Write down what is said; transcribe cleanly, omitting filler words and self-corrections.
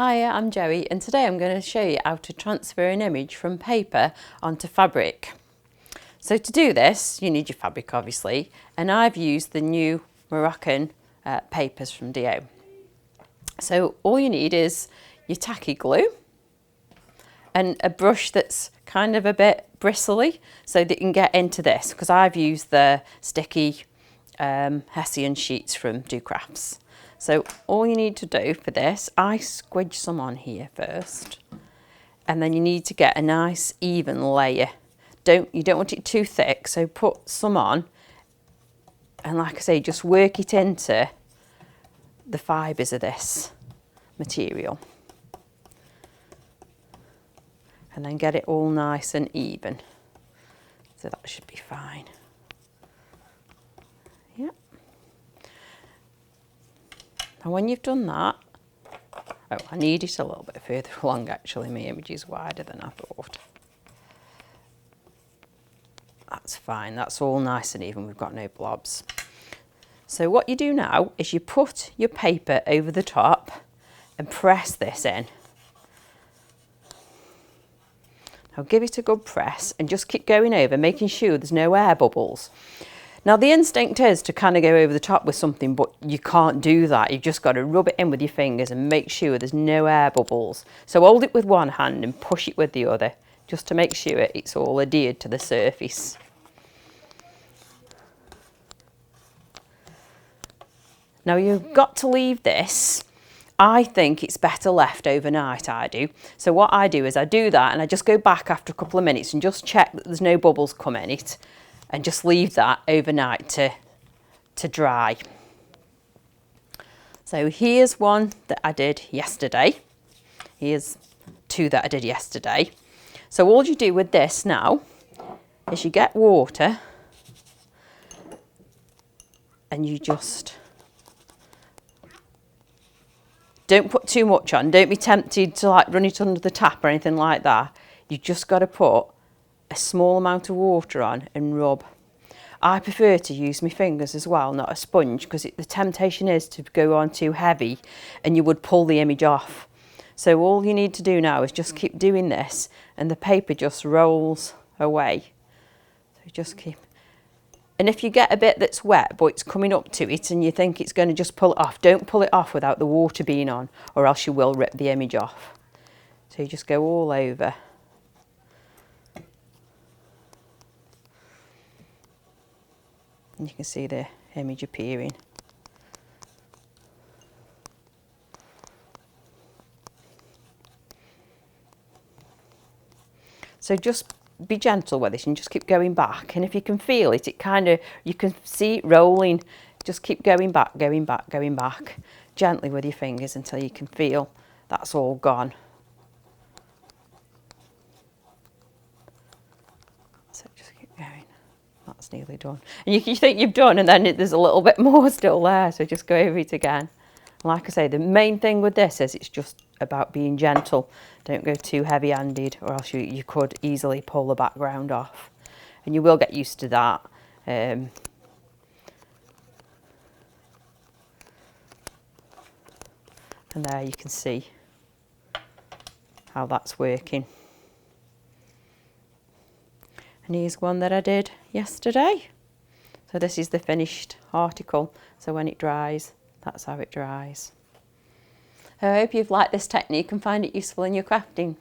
Hi, I'm Joey and today I'm going to show you how to transfer an image from paper onto fabric. So to do this you need your fabric obviously, and I've used the new Moroccan papers from DO. So all you need is your tacky glue and a brush that's kind of a bit bristly so that you can get into this, because I've used the sticky Hessian sheets from docrafts. So all you need to do for this, I squidge some on here first, and then you need to get a nice even layer. You don't want it too thick, so put some on, and like I say, just work it into the fibres of this material, and then get it all nice and even. So that should be fine. Yep. And when you've done that, oh, I need it a little bit further along actually, my image is wider than I thought. That's fine, that's all nice and even, we've got no blobs. So what you do now is you put your paper over the top and press this in. Now give it a good press and just keep going over, making sure there's no air bubbles. Now the instinct is to kind of go over the top with something, but you can't do that. You've just got to rub it in with your fingers and make sure there's no air bubbles. So hold it with one hand and push it with the other, just to make sure it's all adhered to the surface. Now you've got to leave this. I think it's better left overnight, I do. So what I do is I do that and I just go back after a couple of minutes and just check that there's no bubbles come in it, and just leave that overnight to dry. So here's one that I did yesterday. Here's two that I did yesterday. So all you do with this now is you get water and you just don't put too much on. Don't be tempted to like run it under the tap or anything like that. You just got to put a small amount of water on and rub. I prefer to use my fingers as well, not a sponge, because the temptation is to go on too heavy and you would pull the image off. So all you need to do now is just keep doing this and the paper just rolls away. So just keep. And if you get a bit that's wet but it's coming up to it and you think it's going to just pull it off, don't pull it off without the water being on, or else you will rip the image off. So you just go all over. And you can see the image appearing. So just be gentle with it and just keep going back. And if you can feel it, you can see it rolling. Just keep going back, going back, going back, gently with your fingers until you can feel that's all gone. So just keep going. That's nearly done. And you think you've done, and then there's a little bit more still there, so just go over it again. Like I say, the main thing with this is it's just about being gentle. Don't go too heavy-handed, or else you could easily pull the background off. And you will get used to that. And there you can see how that's working. And here's one that I did yesterday. So this is the finished article. So when it dries, that's how it dries. I hope you've liked this technique and find it useful in your crafting.